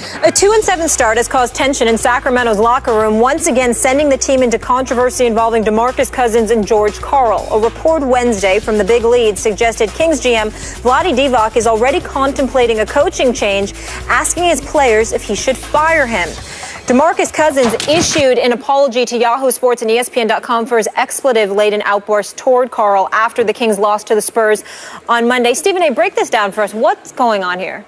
A 2-7 start has caused tension in Sacramento's locker room, once again sending the team into controversy involving Demarcus Cousins and George Karl. A report Wednesday from the Big Lead suggested Kings GM Vlade Divac is already contemplating a coaching change, asking his players if he should fire him. Demarcus Cousins issued an apology to Yahoo Sports and ESPN.com for his expletive-laden outburst toward Karl after the Kings lost to the Spurs on Monday. Stephen A., break this down for us. What's going on here?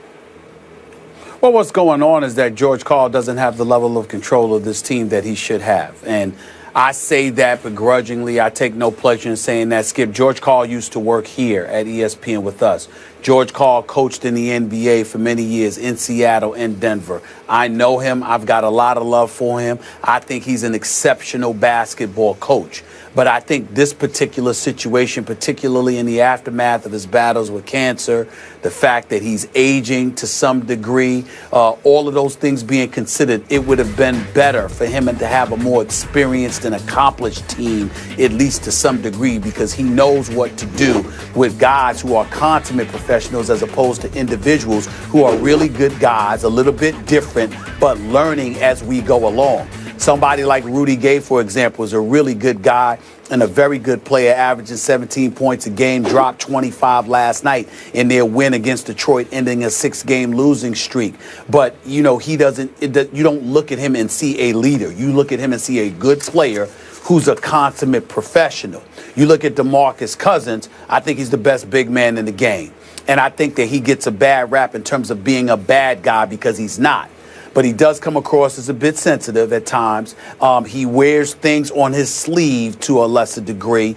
Well, what's going on is that George Karl doesn't have the level of control of this team that he should have. And I say that begrudgingly. I take no pleasure in saying that, Skip. George Karl used to work here at ESPN with us. George Karl coached in the NBA for many years in Seattle and Denver. I know him. I've got a lot of love for him. I think he's an exceptional basketball coach. But I think this particular situation, particularly in the aftermath of his battles with cancer, the fact that he's aging to some degree, all of those things being considered, it would have been better for him to have a more experienced and accomplished team, at least to some degree, because he knows what to do with guys who are consummate professionals as opposed to individuals who are really good guys, a little bit different, but learning as we go along. Somebody like Rudy Gay, for example, is a really good guy and a very good player, averaging 17 points a game, dropped 25 last night in their win against Detroit, ending a 6-game losing streak. But, you know, you don't look at him and see a leader. You look at him and see a good player who's a consummate professional. You look at Demarcus Cousins, I think he's the best big man in the game. And I think that he gets a bad rap in terms of being a bad guy because he's not. But he does come across as a bit sensitive at times. He wears things on his sleeve to a lesser degree.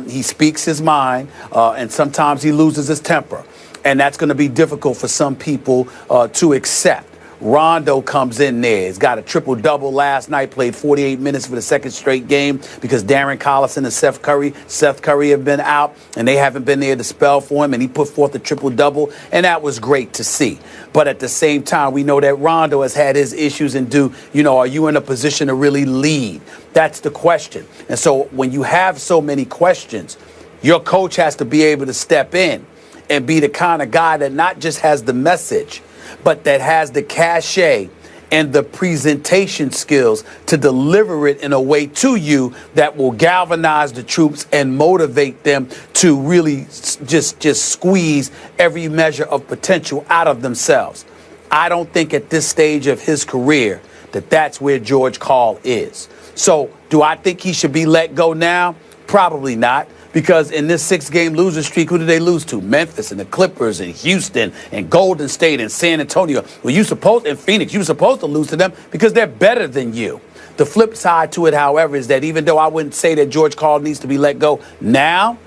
He speaks his mind, and sometimes he loses his temper. And that's going to be difficult for some people to accept. Rondo comes in there. He's got a triple-double last night, played 48 minutes for the second straight game because Darren Collison and Seth Curry have been out, and they haven't been there to spell for him, and he put forth a triple-double, and that was great to see. But at the same time, we know that Rondo has had his issues and are you in a position to really lead? That's the question. And so when you have so many questions, your coach has to be able to step in and be the kind of guy that not just has the message, but that has the cachet and the presentation skills to deliver it in a way to you that will galvanize the troops and motivate them to really just squeeze every measure of potential out of themselves. I don't think at this stage of his career that that's where George Karl is. So do I think he should be let go now? Probably not. Because in this 6-game losing streak, who did they lose to? Memphis and the Clippers and Houston and Golden State and San Antonio. And Phoenix, you're supposed to lose to them because they're better than you. The flip side to it, however, is that even though I wouldn't say that George Karl needs to be let go now,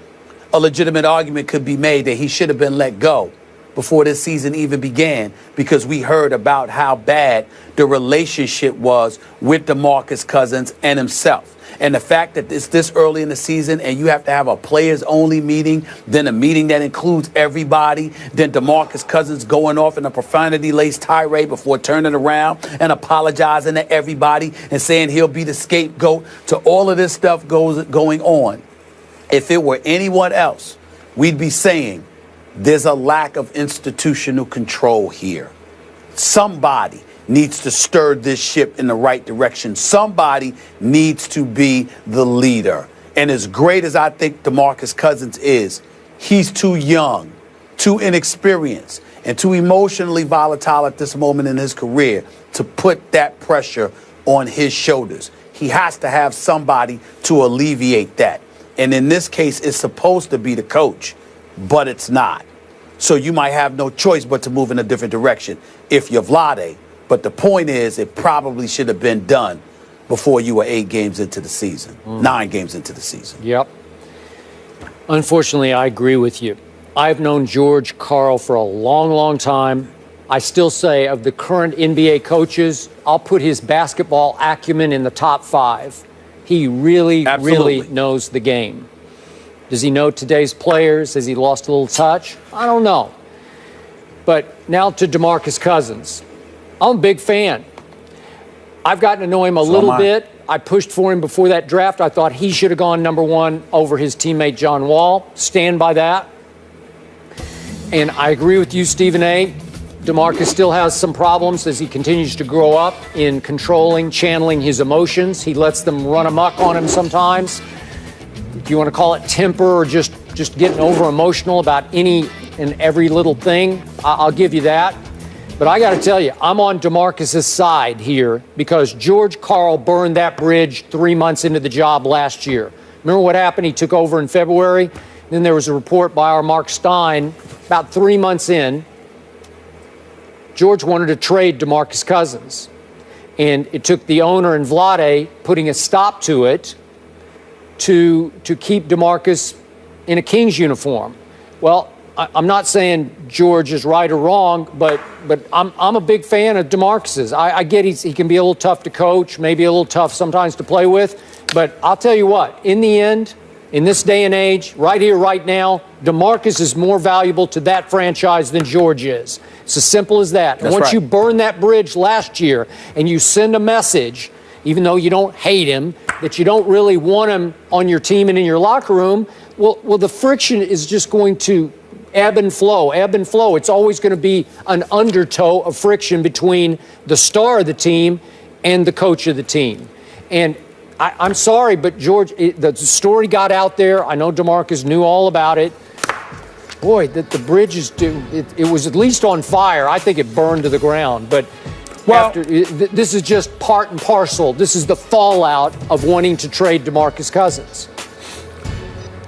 a legitimate argument could be made that he should have been let go before this season even began, because we heard about how bad the relationship was with Demarcus Cousins and himself. And the fact that it's this early in the season and you have to have a players-only meeting, then a meeting that includes everybody, then Demarcus Cousins going off in a profanity-laced tirade before turning around and apologizing to everybody and saying he'll be the scapegoat to all of this stuff going on. If it were anyone else, we'd be saying there's a lack of institutional control here. Somebody needs to stir this ship in the right direction. Somebody needs to be the leader. And as great as I think Demarcus Cousins is, he's too young, too inexperienced, and too emotionally volatile at this moment in his career to put that pressure on his shoulders. He has to have somebody to alleviate that. And in this case, it's supposed to be the coach, but it's not. So you might have no choice but to move in a different direction if you're Vlade. But the point is, it probably should have been done before you were 8 games into the season, 9 games into the season. Yep. Unfortunately, I agree with you. I've known George Karl for a long, long time. I still say of the current NBA coaches, I'll put his basketball acumen in the top 5. He really knows the game. Does he know today's players? Has he lost a little touch? I don't know. But now to Demarcus Cousins. I'm a big fan. I've gotten to know him a little bit. I pushed for him before that draft. I thought he should have gone number 1 over his teammate John Wall. Stand by that. And I agree with you, Stephen A. DeMarcus still has some problems as he continues to grow up in controlling, channeling his emotions. He lets them run amok on him sometimes. If you want to call it temper or just getting over emotional about any and every little thing, I'll give you that. But I got to tell you, I'm on DeMarcus's side here because George Karl burned that bridge 3 months into the job last year. Remember what happened? He took over in February. Then there was a report by our Mark Stein about 3 months in. George wanted to trade DeMarcus Cousins. And it took the owner and Vlade putting a stop to it to keep DeMarcus in a Kings uniform. Well, I'm not saying George is right or wrong, but I'm a big fan of DeMarcus's. I get he can be a little tough to coach, maybe a little tough sometimes to play with. But I'll tell you what, in the end, in this day and age, right here, right now, DeMarcus is more valuable to that franchise than George is. It's as simple as that. And once you burn that bridge last year and you send a message, even though you don't hate him, that you don't really want him on your team and in your locker room, well, the friction is just going to ebb and flow. It's always going to be an undertow of friction between the star of the team and the coach of the team. And I'm sorry, but George, the story got out there. I know DeMarcus knew all about it. Boy, the bridge is it was at least on fire. I think it burned to the ground. But this is just part and parcel. This is the fallout of wanting to trade DeMarcus Cousins.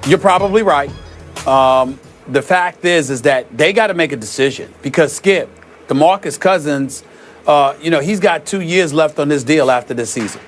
You're probably right. The fact is that they got to make a decision because Skip, DeMarcus Cousins, he's got 2 years left on this deal after this season.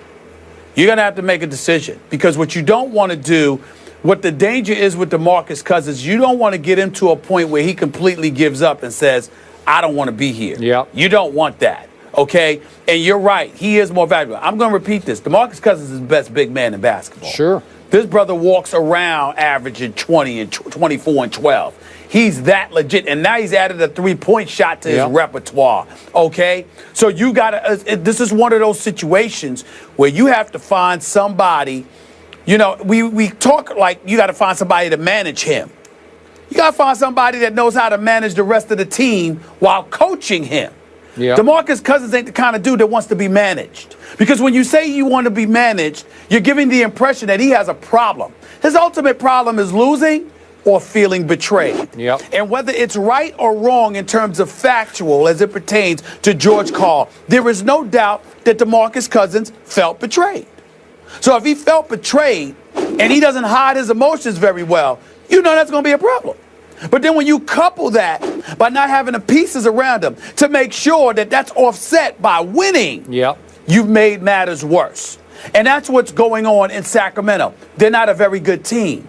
You're going to have to make a decision because what you don't want to do, what the danger is with DeMarcus Cousins, you don't want to get him to a point where he completely gives up and says, I don't want to be here. Yep. You don't want that, okay? And you're right. He is more valuable. I'm going to repeat this. DeMarcus Cousins is the best big man in basketball. Sure. This brother walks around averaging 20 and 24 and 12. He's that legit. And now he's added a three-point shot to his repertoire, okay? So you got to this is one of those situations where you have to find somebody, we talk like you got to find somebody to manage him. You got to find somebody that knows how to manage the rest of the team while coaching him. Yeah. DeMarcus Cousins ain't the kind of dude that wants to be managed. Because when you say you want to be managed, you're giving the impression that he has a problem. His ultimate problem is losing or feeling betrayed. Yep. And whether it's right or wrong in terms of factual as it pertains to George Karl, there is no doubt that DeMarcus Cousins felt betrayed. So if he felt betrayed and he doesn't hide his emotions very well, that's going to be a problem. But then when you couple that by not having the pieces around him to make sure that that's offset by winning, you've made matters worse. And that's what's going on in Sacramento. They're not a very good team,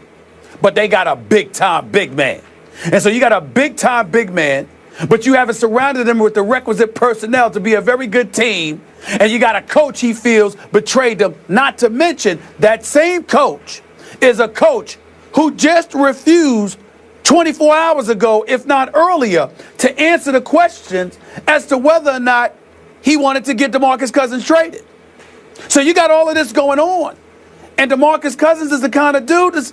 but they got a big-time big man. And so you got a big-time big man, but you haven't surrounded him with the requisite personnel to be a very good team, and you got a coach he feels betrayed them, not to mention that same coach is a coach who just refused 24 hours ago, if not earlier, to answer the questions as to whether or not he wanted to get DeMarcus Cousins traded. So you got all of this going on. And DeMarcus Cousins is the kind of dude that's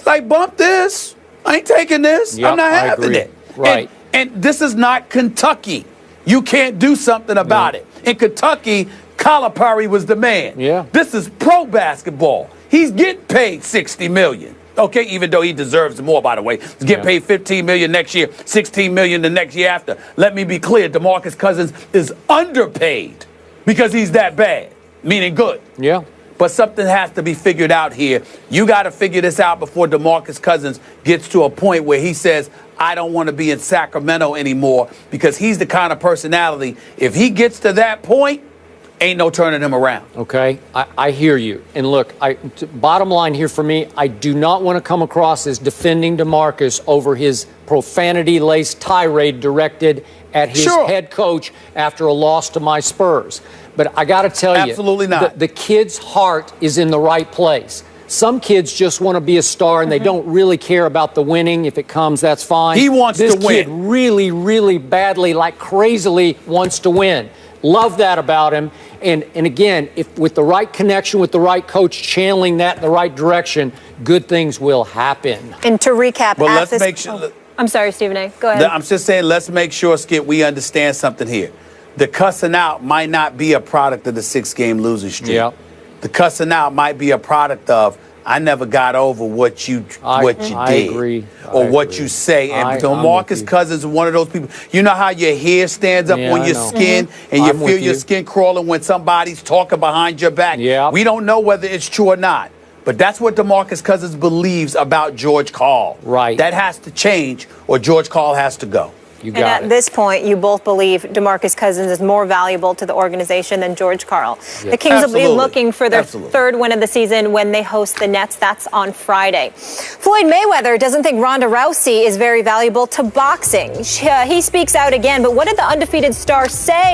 like, bump this. I ain't taking this. I'm not having it. Right. And this is not Kentucky. You can't do something about it. In Kentucky, Calipari was the man. Yeah. This is pro basketball. He's getting paid $60 million. Okay, even though he deserves more, by the way. He's getting paid $15 million next year, $16 million the next year after. Let me be clear, DeMarcus Cousins is underpaid because he's that bad, meaning good. Yeah. But something has to be figured out here. You got to figure this out before DeMarcus Cousins gets to a point where he says, I don't want to be in Sacramento anymore, because he's the kind of personality, if he gets to that point, ain't no turning him around. Okay, I hear you. And look, bottom line here for me, I do not want to come across as defending DeMarcus over his profanity-laced tirade directed at his head coach after a loss to my Spurs. But I got to tell you, absolutely not. The kid's heart is in the right place. Some kids just want to be a star, and they don't really care about the winning. If it comes, that's fine. He wants to win. This kid really, really badly, like crazily, wants to win. Love that about him. And again, if with the right connection, with the right coach channeling that in the right direction, good things will happen. And to recap, but let's make sure. I'm sorry, Stephen A. Go ahead. I'm just saying, let's make sure, Skip, we understand something here. The cussing out might not be a product of the 6-game losing streak. Yeah. The cussing out might be a product of, I never got over what you did. I agree. Or what you say. And Demarcus Cousins is one of those people. You know how your hair stands up on your skin and you feel your skin crawling when somebody's talking behind your back? Yeah. We don't know whether it's true or not. But that's what Demarcus Cousins believes about George Karl. Right. That has to change or George Karl has to go. You and got at this point, you both believe Demarcus Cousins is more valuable to the organization than George Karl. Yeah. The Kings will be looking for their third win of the season when they host the Nets. That's on Friday. Floyd Mayweather doesn't think Ronda Rousey is very valuable to boxing. He speaks out again, but what did the undefeated star say?